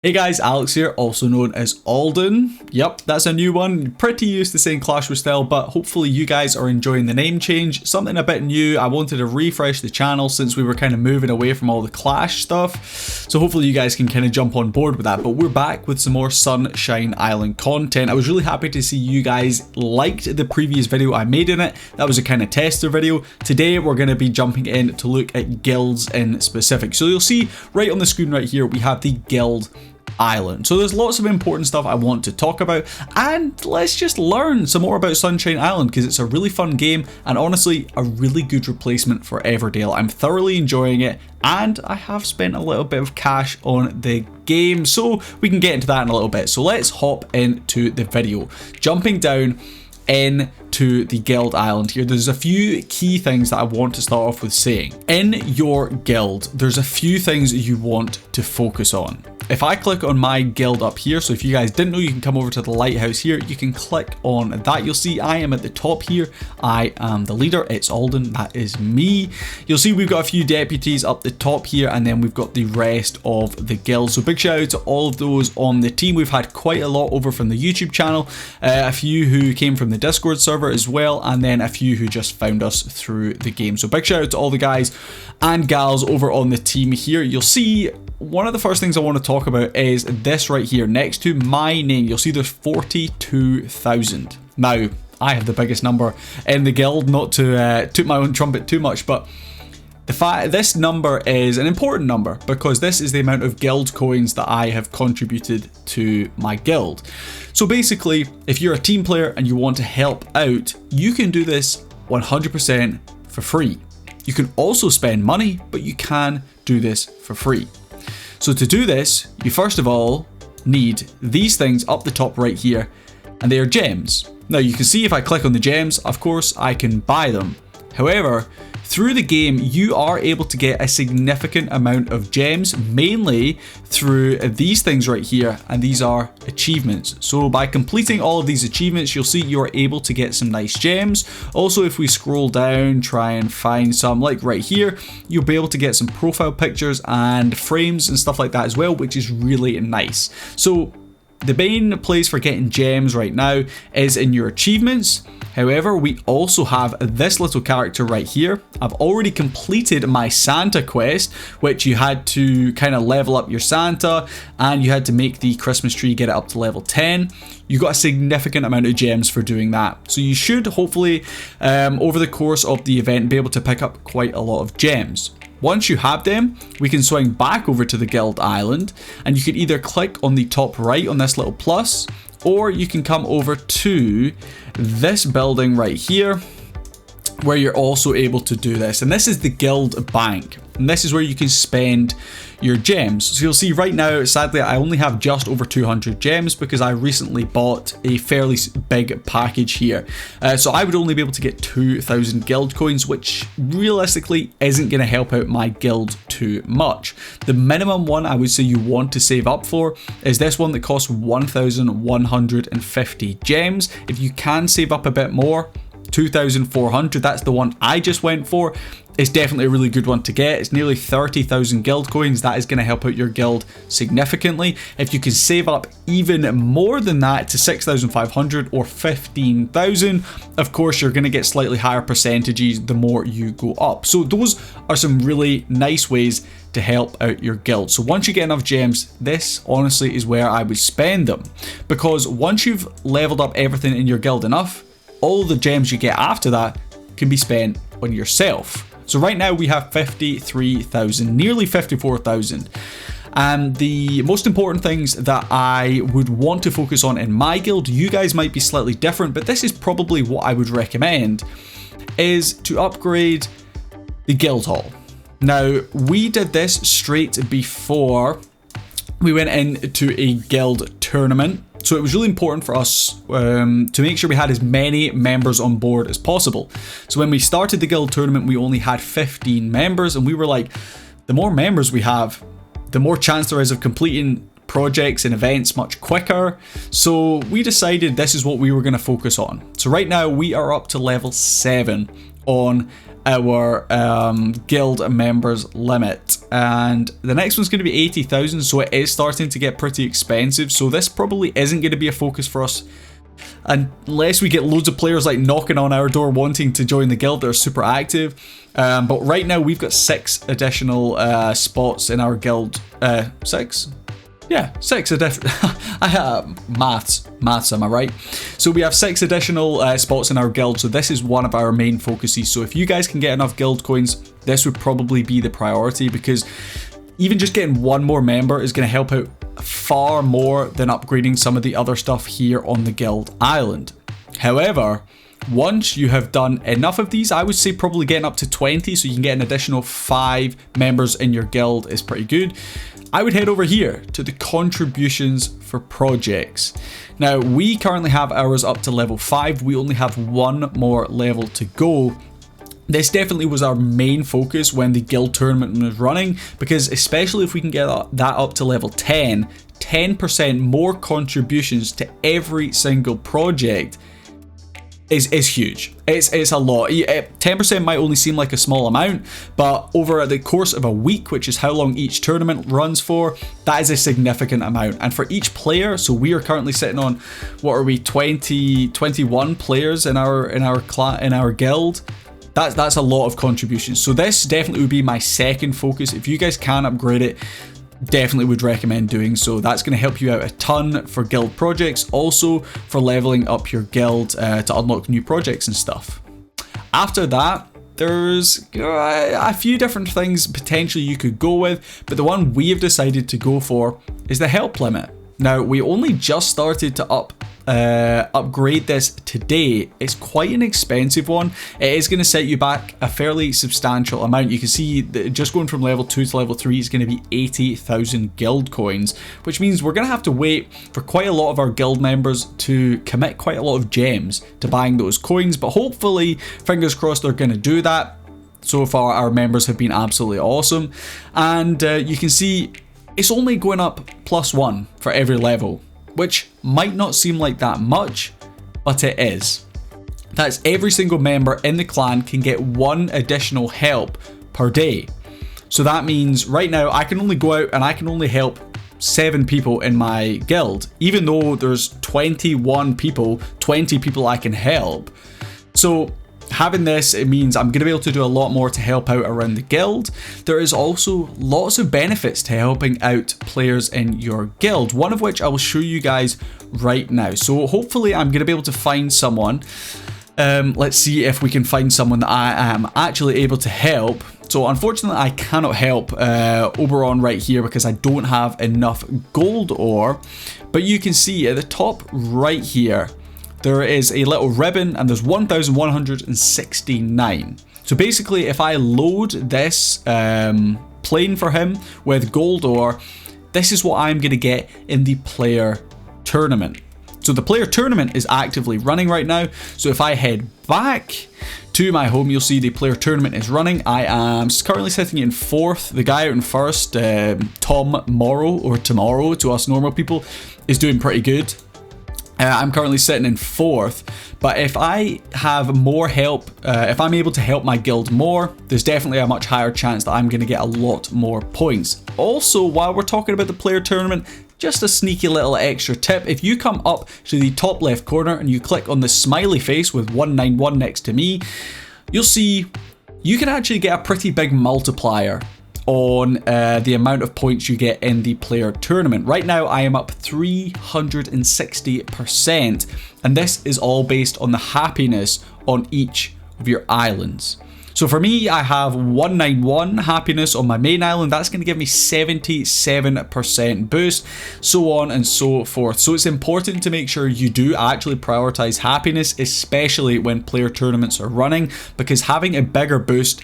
Hey guys, Alex here, also known as Alden. Yep, that's a new one. Pretty used to saying Clash Royale, but hopefully you guys are enjoying the name change. Something a bit new. I wanted to refresh the channel since we were kind of moving away from all the Clash stuff. So hopefully you guys can kind of jump on board with that. But we're back with some more Sunshine Island content. I was really happy to see you guys liked the previous video I made in it. That was a kind of tester video. Today we're going to be jumping in to look at guilds in specific. So you'll see right on the screen right here, we have the guild Island. So there's lots of important stuff I want to talk about, and let's just learn some more about Sunshine Island because it's a really fun game and honestly a really good replacement for Everdale. I'm thoroughly enjoying it and I have spent a little bit of cash on the game, so we can get into that in a little bit. So let's hop into the video. Jumping down into the guild island here, there's a few key things that I want to start off with saying. In your guild, there's a few things you want to focus on. If I click on my guild up here, so if you guys didn't know, you can come over to the lighthouse here, you can click on that. You'll see I am at the top here. I am the leader. It's Alden. That is me. You'll see we've got a few deputies up the top here, and then we've got the rest of the guild. So big shout out to all of those on the team. We've had quite a lot over from the YouTube channel, a few who came from the Discord server as well, and then a few who just found us through the game. So big shout out to all the guys and gals over on the team here. You'll see one of the first things I want to talk about is this right here next to my name. You'll see there's 42,000. Now, I have the biggest number in the guild, not to toot my own trumpet too much, but the fact this number is an important number because this is the amount of guild coins that I have contributed to my guild. So basically, if you're a team player and you want to help out, you can do this 100% for free. You can also spend money, but you can do this for free. So to do this, you first of all need these things up the top right here, and they are gems. Now you can see if I click on the gems, of course I can buy them. However, through the game, you are able to get a significant amount of gems, mainly through these things right here, and these are achievements. So by completing all of these achievements, you'll see you're able to get some nice gems. Also, if we scroll down, try and find some, like right here, you'll be able to get some profile pictures and frames and stuff like that as well, which is really nice. So the main place for getting gems right now is in your achievements. However, we also have this little character right here. I've already completed my Santa quest, which you had to kind of level up your Santa and you had to make the Christmas tree, get it up to level 10. You got a significant amount of gems for doing that. So you should hopefully, over the course of the event, be able to pick up quite a lot of gems. Once you have them, we can swing back over to the guild island and you can either click on the top right on this little plus, or you can come over to this building right here where you're also able to do this. And this is the guild bank. And this is where you can spend your gems. So you'll see right now, sadly, I only have just over 200 gems because I recently bought a fairly big package here. So I would only be able to get 2,000 guild coins, which realistically isn't going to help out my guild too much. The minimum one I would say you want to save up for is this one that costs 1,150 gems. If you can save up a bit more, 2,400, that's the one I just went for. It's definitely a really good one to get. It's nearly 30,000 guild coins. That is going to help out your guild significantly. If you can save up even more than that to 6,500 or 15,000, of course you're going to get slightly higher percentages the more you go up. So those are some really nice ways to help out your guild. So once you get enough gems, this honestly is where I would spend them, because once you've leveled up everything in your guild enough, all the gems you get after that can be spent on yourself. So right now we have 53,000, nearly 54,000. And the most important things that I would want to focus on in my guild, you guys might be slightly different, but this is probably what I would recommend, is to upgrade the guild hall. Now, we did this straight before we went into a guild tournament. So it was really important for us to make sure we had as many members on board as possible. So when we started the guild tournament, we only had 15 members, and we were like, the more members we have, the more chance there is of completing projects and events much quicker. So we decided this is what we were going to focus on. So right now we are up to level 7 on our guild members limit. And the next one's going to be 80,000, so it is starting to get pretty expensive. So this probably isn't going to be a focus for us unless we get loads of players like knocking on our door wanting to join the guild that are super active. But right now we've got 6 additional spots in our guild. 6? Yeah, 6 additional. I have maths, am I right? So we have 6 additional spots in our guild, so this is one of our main focuses. So if you guys can get enough guild coins, this would probably be the priority, because even just getting one more member is going to help out far more than upgrading some of the other stuff here on the guild island. However, once you have done enough of these, I would say probably getting up to 20, so you can get an additional 5 members in your guild is pretty good. I would head over here to the contributions for projects. Now, we currently have ours up to level 5. We only have one more level to go. This definitely was our main focus when the guild tournament was running, because especially if we can get that up to level 10, 10% more contributions to every single project is huge. It's a lot. 10% might only seem like a small amount, but over the course of a week, which is how long each tournament runs for, that is a significant amount. And for each player, so we are currently sitting on, what are we, 21 players in our guild. That's a lot of contributions. So this definitely would be my second focus. If you guys can upgrade it, definitely would recommend doing so. That's going to help you out a ton for guild projects, also for leveling up your guild to unlock new projects and stuff. After that, there's a few different things potentially you could go with, but the one we have decided to go for is the help limit. Now, we only just started to upgrade this today. It's quite an expensive one. It is going to set you back a fairly substantial amount. You can see that just going from level 2 to level 3 is going to be 80,000 guild coins, which means we're going to have to wait for quite a lot of our guild members to commit quite a lot of gems to buying those coins, but hopefully, fingers crossed, they're going to do that. So far, our members have been absolutely awesome, and you can see it's only going up +1 for every level, which might not seem like that much, but it is. That's every single member in the clan can get 1 additional help per day. So that means right now I can only go out and I can only help 7 people in my guild, even though there's 21 people, 20 people I can help. So having this, it means I'm going to be able to do a lot more to help out around the guild. There is also lots of benefits to helping out players in your guild, one of which I will show you guys right now. So hopefully I'm going to be able to find someone. Let's see if we can find someone that I am actually able to help. So unfortunately I cannot help Oberon right here because I don't have enough gold ore, but you can see at the top right here, there is a little ribbon and there's 1,169. So basically, if I load this plane for him with gold ore, this is what I'm going to get in the player tournament. So the player tournament is actively running right now. So if I head back to my home, you'll see the player tournament is running. I am currently sitting in 4th. The guy out in 1st, Tom Morrow, or Tomorrow to us normal people, is doing pretty good. I'm currently sitting in 4th, but if I have more help, if I'm able to help my guild more, there's definitely a much higher chance that I'm going to get a lot more points. Also, while we're talking about the player tournament, just a sneaky little extra tip. If you come up to the top left corner and you click on the smiley face with 191 next to me, you'll see you can actually get a pretty big multiplier on the amount of points you get in the player tournament. Right now I am up 360%, and this is all based on the happiness on each of your islands. So for me, I have 191 happiness on my main island. That's going to give me 77% boost, so on and so forth. So it's important to make sure you do actually prioritize happiness, especially when player tournaments are running, because having a bigger boost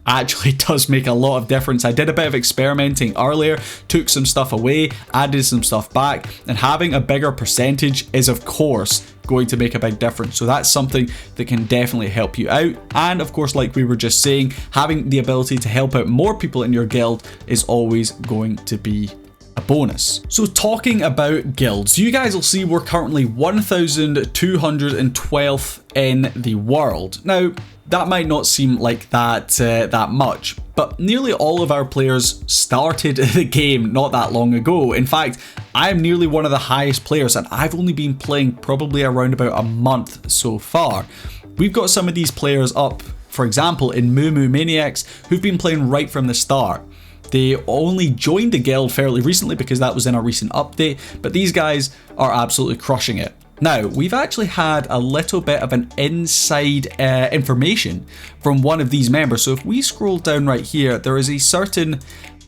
actually does make a lot of difference. I did a bit of experimenting earlier, took some stuff away, added some stuff back, and having a bigger percentage is of course going to make a big difference. So that's something that can definitely help you out. And of course, like we were just saying, having the ability to help out more people in your guild is always going to be a bonus. So talking about guilds, you guys will see we're currently 1,212th in the world. Now, that might not seem like that much, but nearly all of our players started the game not that long ago. In fact, I'm nearly one of the highest players, and I've only been playing probably around about a month so far. We've got some of these players up, for example, in Moo Moo Maniacs, who've been playing right from the start. They only joined the guild fairly recently because that was in a recent update, but these guys are absolutely crushing it. Now, we've actually had a little bit of an inside information from one of these members. So if we scroll down right here, there is a certain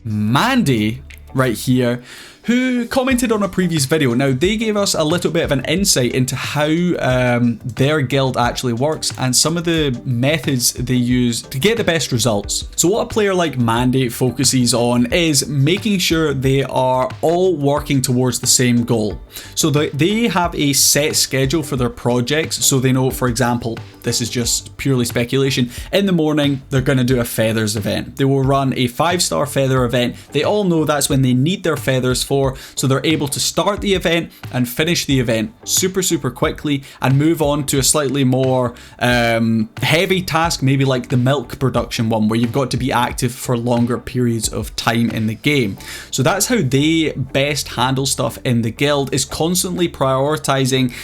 Mandy right here who commented on a previous video. Now, they gave us a little bit of an insight into how their guild actually works and some of the methods they use to get the best results. So what a player like Mandy focuses on is making sure they are all working towards the same goal. So they have a set schedule for their projects. So they know, for example, this is just purely speculation, in the morning they're going to do a feathers event. They will run a 5-star feather event. They all know that's when they need their feathers for, so they're able to start the event and finish the event super quickly and move on to a slightly more heavy task, maybe like the milk production one, where you've got to be active for longer periods of time in the game. So that's how they best handle stuff in the guild, is constantly prioritizing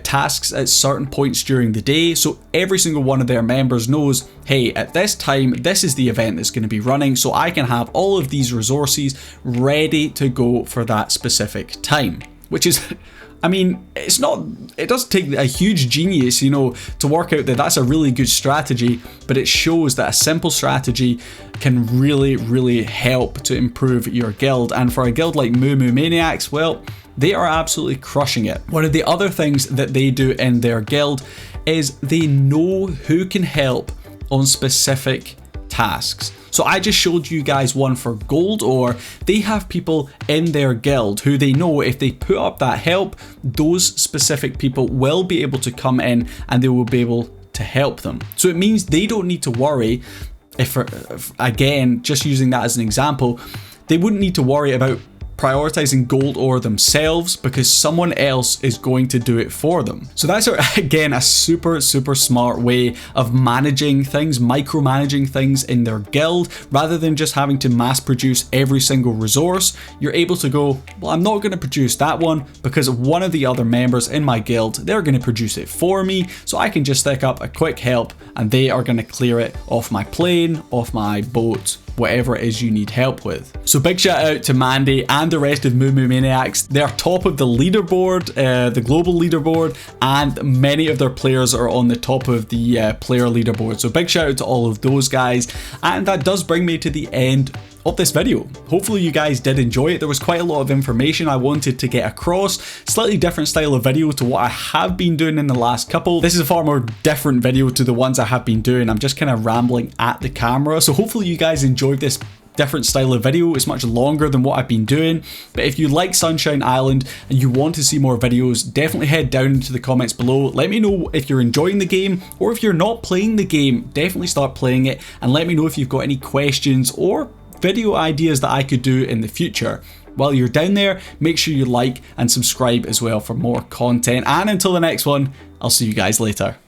tasks at certain points during the day. So every single one of their members knows, hey, at this time, this is the event that's going to be running, so I can have all of these resources ready to go for that specific time. Which is, I mean, it does take a huge genius, you know, to work out that that's a really good strategy, but it shows that a simple strategy can really help to improve your guild. And for a guild like Moo Moo Maniacs, well, they are absolutely crushing it. One of the other things that they do in their guild is they know who can help on specific tasks. So I just showed you guys one for gold ore. They have people in their guild who they know if they put up that help, those specific people will be able to come in and they will be able to help them. So it means they don't need to worry if again, just using that as an example, they wouldn't need to worry about prioritizing gold ore themselves because someone else is going to do it for them. So that's, again, a super smart way of managing things, micromanaging things in their guild. Rather than just having to mass produce every single resource, you're able to go, well, I'm not going to produce that one because one of the other members in my guild, they're going to produce it for me, so I can just stick up a quick help and they are going to clear it off my plane, off my boat, whatever it is you need help with. So big shout out to Mandy and the rest of Moo Moo Maniacs. They're top of the leaderboard, the global leaderboard, and many of their players are on the top of the player leaderboard. So big shout out to all of those guys. And that does bring me to the end of this video. Hopefully you guys did enjoy it. There was quite a lot of information I wanted to get across. Slightly different style of video to what I have been doing in the last couple. This is a far more different video to the ones I have been doing. I'm just kind of rambling at the camera. So hopefully you guys enjoyed this different style of video. It's much longer than what I've been doing, but if you like Sunshine Island and you want to see more videos, definitely head down into the comments below. Let me know if you're enjoying the game, or if you're not playing the game, definitely start playing it, and let me know if you've got any questions or video ideas that I could do in the future. While you're down there, make sure you like and subscribe as well for more content, and until the next one, I'll see you guys later.